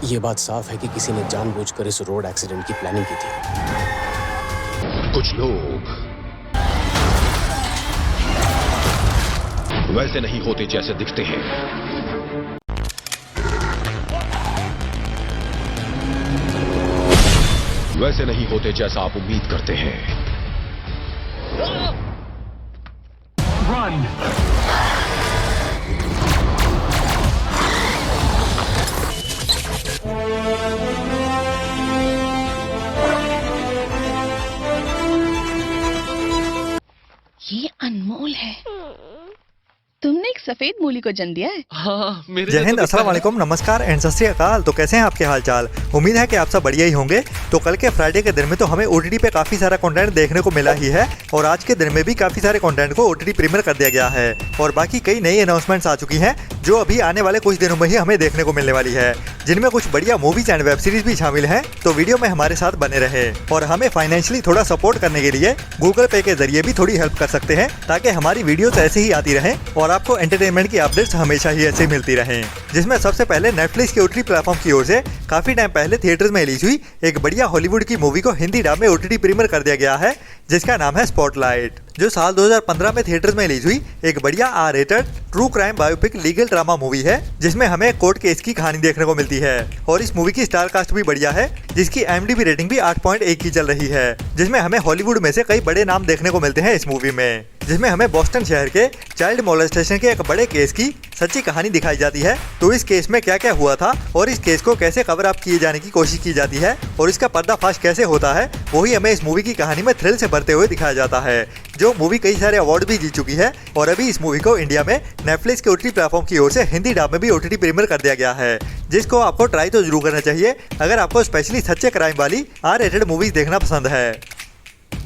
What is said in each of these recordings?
ये बात साफ है कि किसी ने जानबूझकर इस रोड एक्सीडेंट की प्लानिंग की थी। कुछ लोग वैसे नहीं होते जैसे दिखते हैं। वैसे नहीं होते जैसा आप उम्मीद करते हैं। Run! ये अनमोल है। तुमने एक सफेद मूली को जन्म दिया है। हाँ, मेरे जय हिंद, अस्सलाम वालेकुम, नमस्कार एंड सत श्री अकाल। तो कैसे हैं आपके हाल चाल? उम्मीद है कि आप सब बढ़िया ही होंगे। तो कल के फ्राइडे के दिन में तो हमें ओटीटी पे काफ़ी सारा कंटेंट देखने को मिला ही है और आज के दिन में भी काफ़ी सारे कंटेंट को ओटीटी प्रीमियर कर दिया गया है और बाकी कई नई अनाउंसमेंट्स आ चुकी हैं जो अभी आने वाले कुछ दिनों में ही हमें देखने को मिलने वाली है, जिनमें कुछ बढ़िया मूवीज एंड वेब सीरीज भी शामिल हैं। तो वीडियो में हमारे साथ बने रहे और हमें फाइनेंशियली थोड़ा सपोर्ट करने के लिए गूगल पे के जरिए भी थोड़ी हेल्प कर सकते हैं ताकि हमारी वीडियोस ऐसे ही आती रहें और आपको एंटरटेनमेंट की अपडेट्स हमेशा ही ऐसे मिलती रहें। जिसमें सबसे पहले नेटफ्लिक्स के ओटीटी प्लेटफॉर्म की ओर से काफी टाइम पहले थिएटर्स में रिलीज हुई एक बढ़िया हॉलीवुड की मूवी को हिंदी डब में ओटीटी प्रीमियर कर दिया गया है, जिसका नाम है स्पॉटलाइट, जो साल 2015 में थिएटर्स में रिलीज हुई एक बढ़िया R rated true crime biopic legal drama movie है, जिसमें हमें कोर्ट केस की कहानी देखने को मिलती है। और इस मूवी की स्टार कास्ट भी बढ़िया है, जिसकी IMDb रेटिंग भी 8.1 की चल रही है, जिसमें हमें हॉलीवुड में से कई बड़े नाम देखने को मिलते हैं इस मूवी में, जिसमें हमें बोस्टन शहर के चाइल्ड मोलेस्टेशन के एक बड़े केस की सच्ची कहानी दिखाई जाती है। तो इस केस में क्या क्या हुआ था और इस केस को कैसे कवर अप किए जाने की कोशिश की जाती है और इसका पर्दाफाश कैसे होता है, वही हमें इस मूवी की कहानी में थ्रिल से भरते हुए दिखाया जाता है। जो मूवी कई सारे अवार्ड भी जीत चुकी है और अभी इस मूवी को इंडिया में नेटफ्लिक्स के ओटीटी प्लेटफॉर्म की ओर से हिंदी डब में भी ओटीटी प्रीमियर कर दिया गया है, जिसको आपको ट्राई तो जरूर करना चाहिए अगर आपको स्पेशली सच्चे क्राइम वाली आर रेटेड मूवीज देखना पसंद है।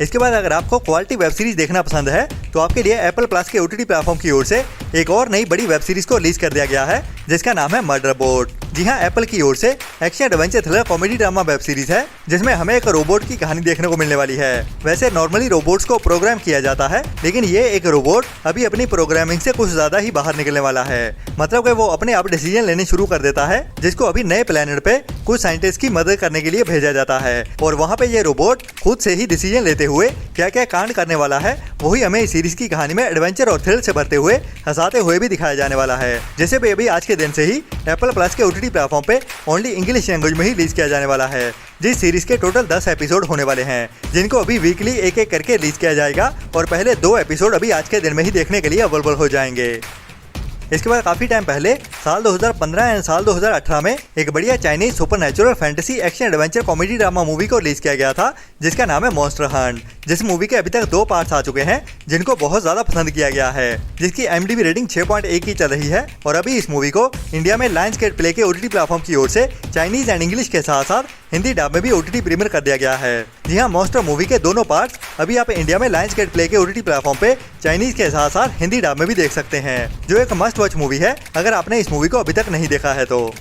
इसके बाद अगर आपको क्वालिटी वेब सीरीज देखना पसंद है तो आपके लिए एप्पल प्लस के ओटीटी प्लेटफॉर्म की ओर से एक और नई बड़ी वेब सीरीज को रिलीज कर दिया गया है, जिसका नाम है मर्डर बोर्ड। जी हाँ, एप्पल की ओर से action adventure thriller comedy drama web series है, जिसमें हमें एक रोबोट की कहानी देखने को मिलने वाली है। वैसे नॉर्मली रोबोट्स को प्रोग्राम किया जाता है, लेकिन ये एक रोबोट अभी अपनी प्रोग्रामिंग से कुछ ज्यादा ही बाहर निकलने वाला है। मतलब कि वो अपने आप डिसीजन लेने शुरू कर देता है, जिसको अभी नए प्लेनेट पे कुछ साइंटिस्ट की मदद करने के लिए भेजा जाता है और वहाँ पे ये रोबोट खुद से ही डिसीजन लेते हुए क्या क्या कांड करने वाला है, वही हमें इस सीरीज की कहानी में एडवेंचर और थ्रिल से भरते हुए हंसाते हुए भी दिखाया जाने वाला है। जैसे भी अभी आज के दिन से ही एप्पल प्लस के ओटीटी प्लेटफॉर्म पे ओनली इंग्लिश लैंग्वेज में ही रिलीज किया जाने वाला है। जिस सीरीज के टोटल 10 एपिसोड होने वाले हैं, जिनको अभी वीकली एक एक करके रिलीज किया जाएगा और पहले 2 एपिसोड अभी आज के दिन में ही देखने के लिए अवेलेबल हो जाएंगे। इसके बाद काफी टाइम पहले साल 2015 एंड साल 2018 में एक बढ़िया Chinese supernatural fantasy action adventure comedy drama movie को रिलीज किया गया था, जिसका नाम है मॉन्स्टर हंट। जिस मूवी के अभी तक 2 पार्ट्स आ चुके हैं, जिनको बहुत ज्यादा पसंद किया गया है, जिसकी IMDb रेटिंग 6.1 की चल रही है और अभी इस मूवी को इंडिया में लायंसगेट प्ले के ओटीटी प्लेटफॉर्म की ओर से चाइनीज एंड इंग्लिश के साथ साथ हिंदी डब में भी ओटीटी प्रीमियर कर दिया गया है। जी हाँ, मॉन्स्टर मूवी के दोनों पार्ट्स अभी आप इंडिया में लायंसगेट प्ले के ओटीटी प्लेटफॉर्म पे चाइनीज के साथ साथ हिंदी डब में भी देख सकते हैं, जो एक मस्ट वॉच मूवी है अगर आपने इस मूवी को अभी तक नहीं देखा है तो।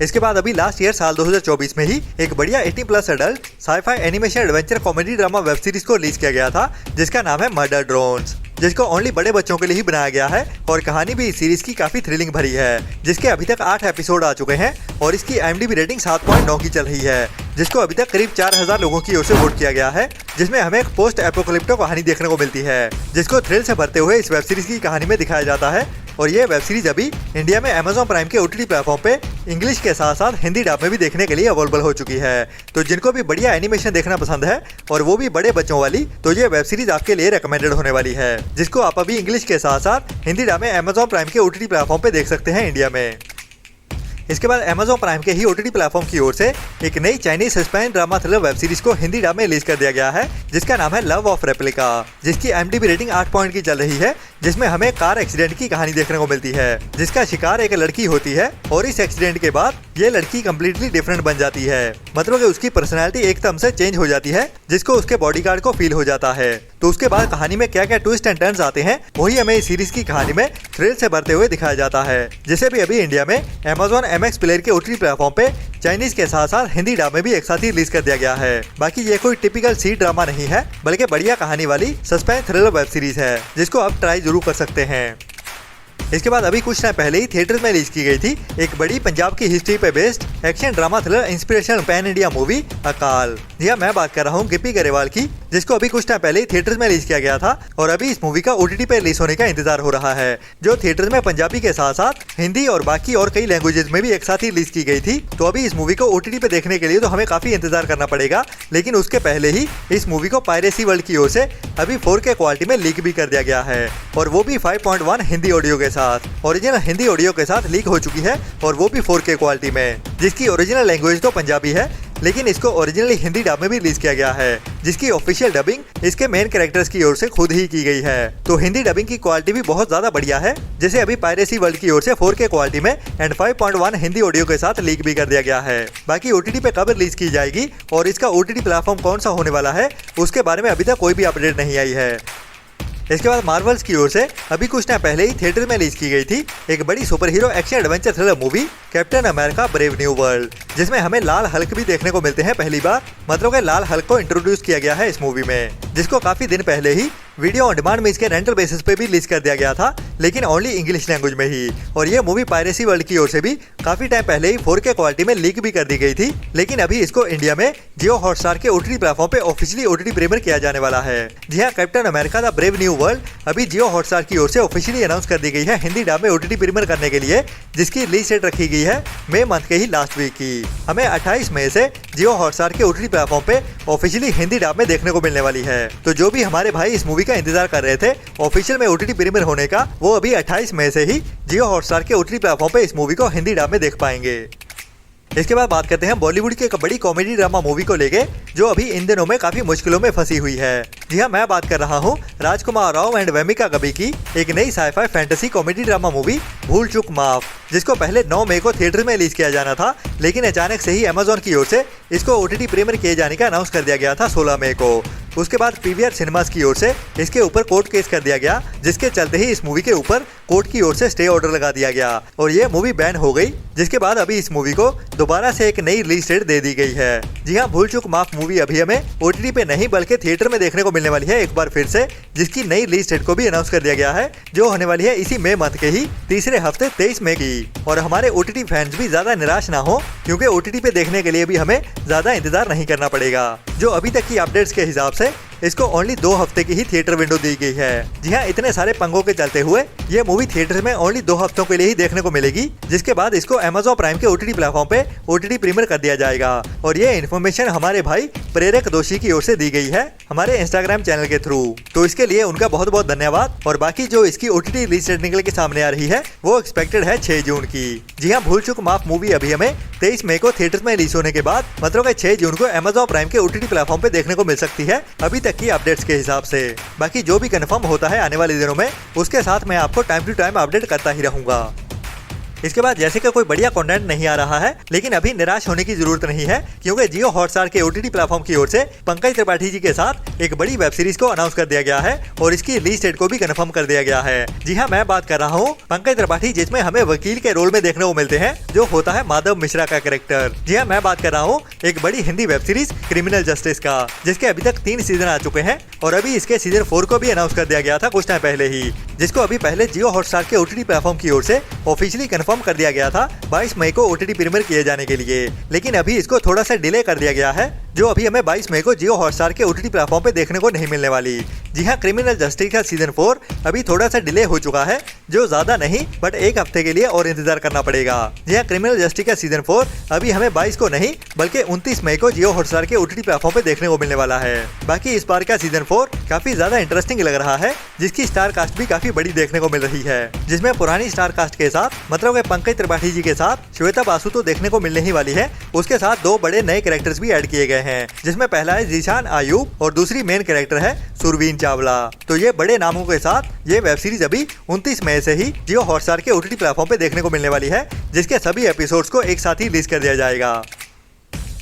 इसके बाद अभी लास्ट ईयर साल 2024 में ही एक बढ़िया 18+ adult sci fi animation adventure comedy drama web series को रिलीज किया गया था, जिसका नाम है मर्डर ड्रोन्स, जिसको ओनली बड़े बच्चों के लिए ही बनाया गया है और कहानी भी इस सीरीज की काफी थ्रिलिंग भरी है, जिसके अभी तक 8 एपिसोड आ चुके हैं और इसकी IMDb रेटिंग 7.9 की चल रही है, जिसको अभी तक करीब 4000 लोगों की ओर से वोट किया गया है, जिसमें हमें एक पोस्ट एपोकलिप्टो कहानी देखने को मिलती है, जिसको थ्रिल से भरते हुए इस वेब सीरीज की कहानी में दिखाया जाता है। और ये वेब सीरीज अभी इंडिया में Amazon प्राइम के ओटीटी प्लेटफॉर्म पे इंग्लिश के साथ साथ हिंदी डब में भी देखने के लिए अवेलेबल हो चुकी है। तो जिनको भी बढ़िया एनिमेशन देखना पसंद है और वो भी बड़े बच्चों वाली, तो ये वेब सीरीज आपके लिए रिकमेंडेड होने वाली है, जिसको आप अभी इंग्लिश के साथ साथ हिंदी डब में Amazon प्राइम के ओटीटी प्लेटफॉर्म पे देख सकते हैं इंडिया में। इसके बाद Amazon प्राइम के ही ओटीटी प्लेटफॉर्म की ओर से एक नई Chinese suspense drama thriller web series को हिंदी डब में रिलीज कर दिया गया है, जिसका नाम है लव ऑफ रेप्लिका, जिसकी IMDb रेटिंग 8 पॉइंट की चल रही है, जिसमें हमें कार एक्सीडेंट की कहानी देखने को मिलती है, जिसका शिकार एक लड़की होती है और इस एक्सीडेंट के बाद ये लड़की कम्प्लीटली डिफरेंट बन जाती है। मतलब कि उसकी पर्सनैलिटी एकदम से चेंज हो जाती है, जिसको उसके बॉडीगार्ड को फील हो जाता है। तो उसके बाद कहानी में क्या क्या ट्विस्ट एंड टर्न्स आते हैं, वही हमें इस सीरीज की कहानी में थ्रिल से भरते हुए दिखाया जाता है। जिसे भी अभी इंडिया में Amazon MX प्लेयर के ओटीटी प्लेटफॉर्म पे चाइनीज के साथ साथ हिंदी डब में भी एक साथ ही रिलीज कर दिया गया है। बाकी ये कोई टिपिकल सी ड्रामा नहीं है, बल्कि बढ़िया कहानी वाली सस्पेंस थ्रिलर वेब सीरीज है, जिसको आप ट्राई जरूर कर सकते हैं। इसके बाद अभी कुछ टाइम पहले ही थिएटर में रिलीज की गई थी एक बड़ी पंजाब की हिस्ट्री पे based action drama thriller inspirational pan India movie अकाल। जी हाँ, मैं बात कर रहा हूँ गिप्पी गरेवाल की, जिसको अभी कुछ टाइम पहले थिएटर्स में रिलीज किया गया था और अभी इस मूवी का OTT पे रिलीज होने का इंतजार हो रहा है, जो थिएटर्स में पंजाबी के साथ साथ हिंदी और बाकी और कई लैंग्वेजेस में भी एक साथ ही रिलीज की गई थी। तो अभी इस मूवी को OTT पे देखने के लिए तो हमें काफी इंतजार करना पड़ेगा, लेकिन उसके पहले ही इस मूवी को पायरेसी वर्ल्ड की ओर से अभी 4K क्वालिटी में लीक भी कर दिया गया है, और वो भी 5.1 हिंदी ऑडियो के साथ। ओरिजिनल हिंदी ऑडियो के साथ लीक हो चुकी है और वो भी 4K क्वालिटी में, जिसकी ओरिजिनल लैंग्वेज तो पंजाबी है, लेकिन इसको ओरिजिनली हिंदी डब में भी रिलीज किया गया है, जिसकी ऑफिशियल डबिंग इसके मेन कैरेक्टर्स की ओर से खुद ही की गई है। तो हिंदी डबिंग की क्वालिटी भी बहुत ज्यादा बढ़िया है, जिसे अभी पायरेसी वर्ल्ड की ओर से 4K क्वालिटी में एंड 5.1 हिंदी ऑडियो के साथ लीक भी कर दिया गया है। बाकी OTT पे कब रिलीज की जाएगी और इसका OTT प्लेटफॉर्म कौन सा होने वाला है, उसके बारे में अभी तक कोई भी अपडेट नहीं आई है। इसके बाद मार्वल्स की ओर से अभी कुछ टाइम पहले ही थिएटर में रिलीज की गई थी एक बड़ी super hero action adventure thriller movie captain America brave new world, जिसमें हमें लाल हल्क भी देखने को मिलते हैं पहली बार। मतलब कि लाल हल्क को इंट्रोड्यूस किया गया है इस मूवी में, जिसको काफी दिन पहले ही वीडियो ऑन डिमांड में इसके रेंटल बेसिस पे भी रिलीज कर दिया गया था, लेकिन ओनली इंग्लिश लैंग्वेज में ही। और ये मूवी पायरेसी वर्ल्ड की ओर से भी काफी टाइम पहले ही 4K क्वालिटी में लीक भी कर दी गई थी, लेकिन अभी इसको इंडिया में जियो हॉटस्टार के OTT प्लेटफॉर्म पे ऑफिशियली OTT प्रीमियर किया जाने वाला है। जी हाँ, captain America the brave new world अभी जियो हॉटस्टार की ओर से ऑफिशियली अनाउंस कर दी गई है हिंदी डब में OTT प्रीमियर करने के लिए, जिसकी रिलीज डेट रखी गई है मई मंथ के ही लास्ट वीक की। हमें 28 मई से जियो हॉटस्टार के OTT प्लेटफॉर्म पे ऑफिशियली हिंदी डब में देखने को मिलने वाली है। तो जो भी हमारे भाई इस मूवी का इंतजार कर रहे थे ऑफिशियल में OTT प्रीमियर होने का, वो अभी 28 मई से ही जियो हॉटस्टार के OTT प्लेटफॉर्म पे इस मूवी को हिंदी डब में देख पाएंगे। इसके बाद बात करते हैं बॉलीवुड की एक बड़ी कॉमेडी ड्रामा मूवी को लेके, जो अभी इन दिनों में काफी मुश्किलों में फंसी हुई है। जी हाँ, मैं बात कर रहा हूँ राजकुमार राव एंड वेमिका गबी की एक नई sci fi fantasy comedy drama movie Bhool Chuk माफ, जिसको पहले 9 मई को थिएटर में रिलीज किया जाना था, लेकिन अचानक से ही अमेजोन की ओर से इसको OTT प्रीमियर किए जाने का अनाउंस कर दिया गया था 16 मई को। उसके बाद PVR सिनेमास की ओर से इसके ऊपर कोर्ट केस कर दिया गया, जिसके चलते ही इस मूवी के ऊपर कोर्ट की ओर से स्टे ऑर्डर लगा दिया गया और ये मूवी बैन हो गई, जिसके बाद अभी इस मूवी को दोबारा से एक नई रिलीज डेट दे दी गई है। जी हाँ, भूल चूक माफ मूवी अभी हमें OTT पे नहीं बल्कि थिएटर में देखने को मिलने वाली है एक बार फिर से, जिसकी नई रिलीज डेट को भी अनाउंस कर दिया गया है, जो होने वाली है इसी मई मंथ के ही तीसरे हफ्ते 23 मई की। और हमारे OTT फैंस भी ज्यादा निराश ना हो, क्योंकि OTT पे देखने के लिए भी हमें ज्यादा इंतजार नहीं करना पड़ेगा। जो अभी तक की अपडेट्स के हिसाब से इसको ओनली 2 हफ्ते की ही थिएटर विंडो दी गई है। जी हाँ, इतने सारे पंगों के चलते हुए ये मूवी थिएटर में ओनली 2 हफ्तों के लिए ही देखने को मिलेगी, जिसके बाद इसको अमेजॉन प्राइम के OTT प्लेटफॉर्म पे OTT प्रीमियर कर दिया जाएगा। और ये इन्फॉर्मेशन हमारे भाई प्रेरक दोषी की ओर से दी गई है हमारे इंस्टाग्राम चैनल के थ्रू, तो इसके लिए उनका बहुत बहुत धन्यवाद। और बाकी जो इसकी OTT रिलीज डेट निकल के सामने आ रही है वो एक्सपेक्टेड है 6 जून की। जी हाँ, भूल चूक माफ मूवी अभी हमें 23 मई को थिएटर में रिलीज होने के बाद मतलब 6 जून को अमेजॉन प्राइम के OTT प्लेटफॉर्म पे देखने को मिल सकती है अभी तक की अपडेट्स के हिसाब से। बाकी जो भी कंफर्म होता है आने वाले दिनों में, उसके साथ मैं आपको टाइम टू टाइम अपडेट करता ही रहूंगा। इसके बाद जैसे कि कोई बढ़िया कंटेंट नहीं आ रहा है, लेकिन अभी निराश होने की जरूरत नहीं है, क्योंकि जियो हॉटस्टार के OTT प्लेटफॉर्म की ओर से पंकज त्रिपाठी जी के साथ एक बड़ी वेब सीरीज को अनाउंस कर दिया गया है और इसकी रिलीज डेट को भी कंफर्म कर दिया गया है। जी हाँ, मैं बात कर रहा हूँ पंकज त्रिपाठी, जिसमें हमें वकील के रोल में देखने को मिलते हैं, जो होता है माधव मिश्रा का कैरेक्टर। जी हाँ, मैं बात कर रहा हूँ एक बड़ी Hindi web series criminal justice का, जिसके अभी तक 3 सीजन आ चुके हैं और अभी इसके सीजन 4 को भी अनाउंस कर दिया गया था कुछ टाइम पहले ही, जिसको अभी पहले जियो हॉटस्टार के OTT प्लेटफॉर्म की ओर से ऑफिशियली कंफर्म कर दिया गया था 22 मई को OTT प्रीमियर किए जाने के लिए, लेकिन अभी इसको थोड़ा सा डिले कर दिया गया है, जो अभी हमें 22 मई को जियो हॉटस्टार के OTT प्लेटफॉर्म पे देखने को नहीं मिलने वाली। जी हाँ, क्रिमिनल जस्टिस का सीजन 4 अभी थोड़ा सा डिले हो चुका है, जो ज्यादा नहीं बट 1 हफ्ते के लिए और इंतजार करना पड़ेगा। जी हाँ, क्रिमिनल जस्टिस का सीजन 4 अभी हमें 22 को नहीं बल्कि 29 मई को जियो हॉटस्टार के OTT प्लेटफॉर्म पे देखने को मिलने वाला है। बाकी इस बार का सीजन 4 काफी ज्यादा इंटरेस्टिंग लग रहा है, जिसकी स्टार कास्ट भी काफी बड़ी देखने को मिल रही है, जिसमें पुरानी स्टार कास्ट के साथ मतलब कि पंकज त्रिपाठी जी के साथ श्वेता बासु तो देखने को मिलने ही वाली है, उसके साथ 2 बड़े नए कैरेक्टर्स भी ऐड किए गए हैं, जिसमें पहला है जीशान आयूब और दूसरी मेन कैरेक्टर है सुरवीन चावला। तो ये बड़े नामों के साथ ये वेब सीरीज अभी 29 मई से ही जियो हॉटस्टार के OTT प्लेटफॉर्म पे देखने को मिलने वाली है, जिसके सभी एपिसोड्स को एक साथ ही रिलीज कर दिया जाएगा।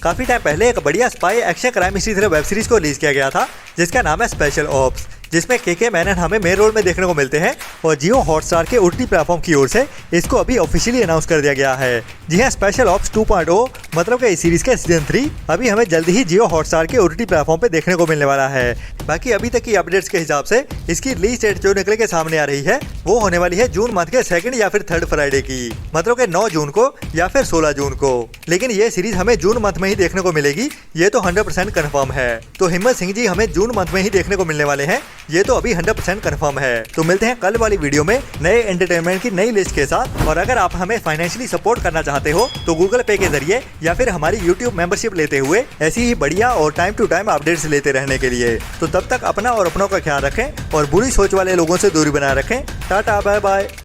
काफी टाइम पहले एक बढ़िया spy action crime mystery thriller web series को रिलीज किया गया था, जिसका नाम है स्पेशल ऑप्स, जिसमें के मेनन हमें मेन रोल में देखने को मिलते हैं और जियो हॉटस्टार के OTT प्लेटफॉर्म की ओर से इसको अभी ऑफिशियली अनाउंस कर दिया गया है। जी हाँ, स्पेशल ऑप्स 2.0 मतलब कि इस सीरीज के सीजन 3 अभी हमें जल्दी ही जियो हॉटस्टार के OTT प्लेटफॉर्म पे देखने को मिलने वाला है। बाकी अभी तक की अपडेट्स के हिसाब से इसकी रिलीज डेट जो निकल के सामने आ रही है वो होने वाली है जून मंथ के 2nd या फिर 3rd फ्राइडे की, मतलब कि 9 जून को या फिर 16 जून को। लेकिन ये सीरीज हमें जून मंथ में ही देखने को मिलेगी, ये तो 100% कंफर्म है। तो हिम्मत सिंह जी हमें जून मंथ में ही देखने को मिलने वाले हैं, ये तो अभी 100% कंफर्म है। तो मिलते हैं कल वाली वीडियो में नए एंटरटेनमेंट की नई लिस्ट के साथ। और अगर आप हमें फाइनेंशियली सपोर्ट करना चाहते हो तो गूगल पे के जरिए या फिर हमारी यूट्यूब मेंबरशिप लेते हुए ऐसी ही बढ़िया और टाइम टू टाइम अपडेट्स लेते रहने के लिए। तो तब तक अपना और अपनों का ख्याल रखें और बुरी सोच वाले लोगों से दूरी बनाए रखें। Tata, bye bye.